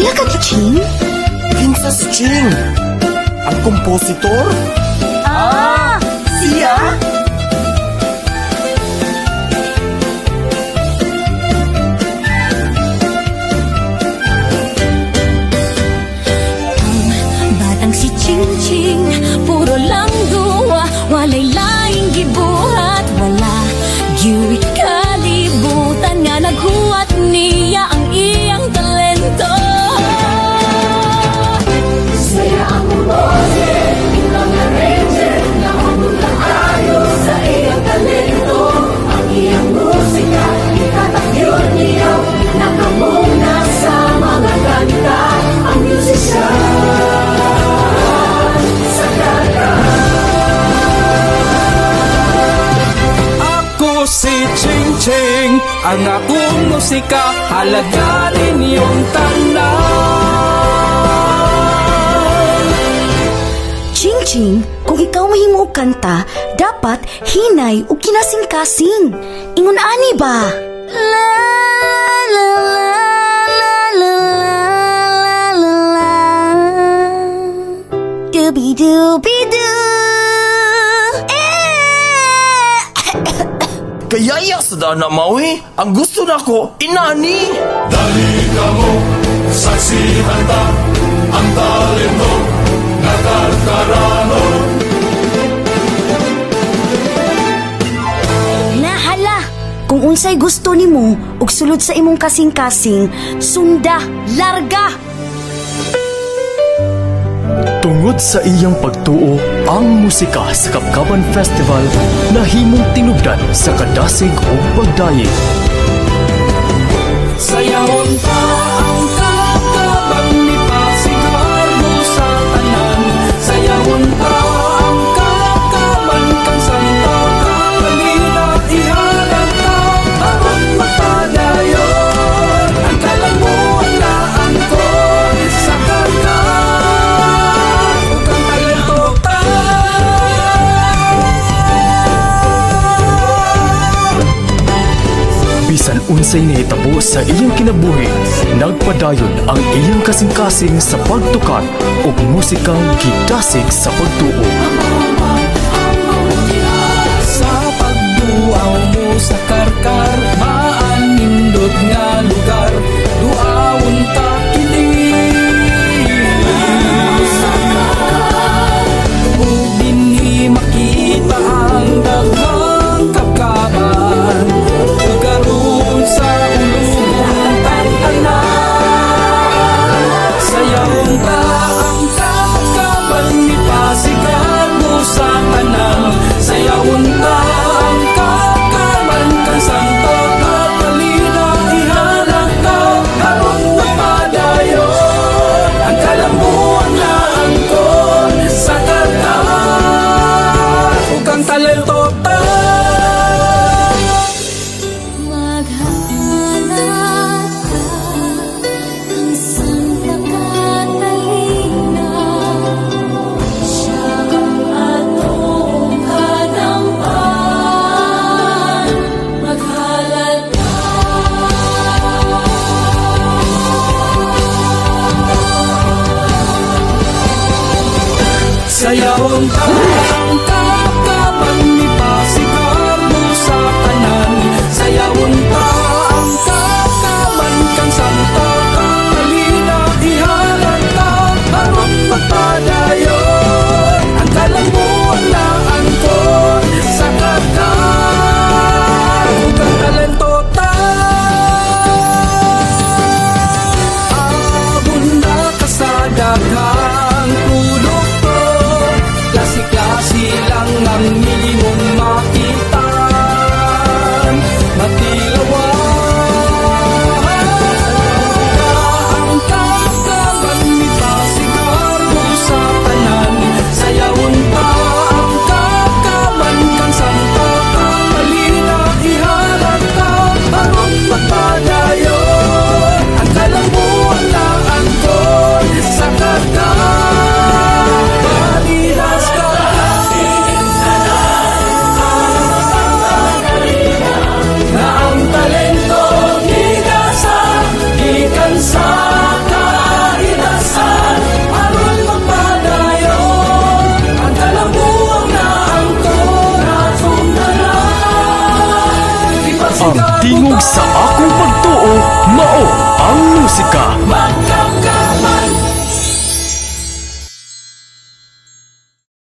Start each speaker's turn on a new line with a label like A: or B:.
A: Iya ka, Ching?
B: Kinsa si Ching? Ang kompositor?
A: Siya?
C: Batang si Ching Ching, puro lang duwa, walay laing gibuhat, wala gyud kalibutan nga naghuwat niya ang iyang talento. Saya ang bose, ang arranger, na umulayo sa iyang talento, ang iyang musika, ikatakyod niya, nakamuna sa mga kanta, ang musician.
D: Ako si Ching Ching, ang akong musika, halaganin yung tanan.
A: Ching Ching, kung ikaw mahimo og kanta, dapat hinay o kinasing-kasing. Ingon ani ba? La la la la la la la. Dooby dooby doo.
B: Kayaya sa dana mawi. Ang gusto nako inani.
E: Dali ka mo, saksihan ta ang talento na karkarano.
A: Nahala, kung unsay gusto nimo ug sulod sa imong kasing-kasing, sunda, larga.
F: Tungod sa iyang pagtuo, ang musika sa Kapkaban Festival nahimong tinubdan sa kadasig o pagdayi.
D: Sayawon pa ang kakabang ni pasigar mo sa tanan. Sayawon pa ang kakaban kang santa kakalina ihalang ka aron magpadayon. Ang kalamuan na ang kon sa kanta ug ang talento ta.
F: Bisan unsay nahitabo sa iyang kinabuhi, nagpadayon ang iyang kasing-kasing sa pagtukan ug musikang gidasig sa pagtuo.
D: Sa pagduaw mo sa karkar, maanindot nga lugar, duawon ka kini. Ug dinhi makita ang daghang kapkaban, ug aron sa ulubong tantanan. Sayawon ka ang kapkaban ni pasigan mo sa tanan. Sayawon ka ang kakaman kang santo kakalina ihalang ka aron magpadayon. Ang kalambuan na angkon sa kanta ug ang talento ta.
C: Maghanap ka ng Santa Catalina, siya ang atong kadampan. Maghalad ka.
D: Sayawon ka ang kakaban ni pasigan
F: tingog sa akong pagtuo, mao ang musika.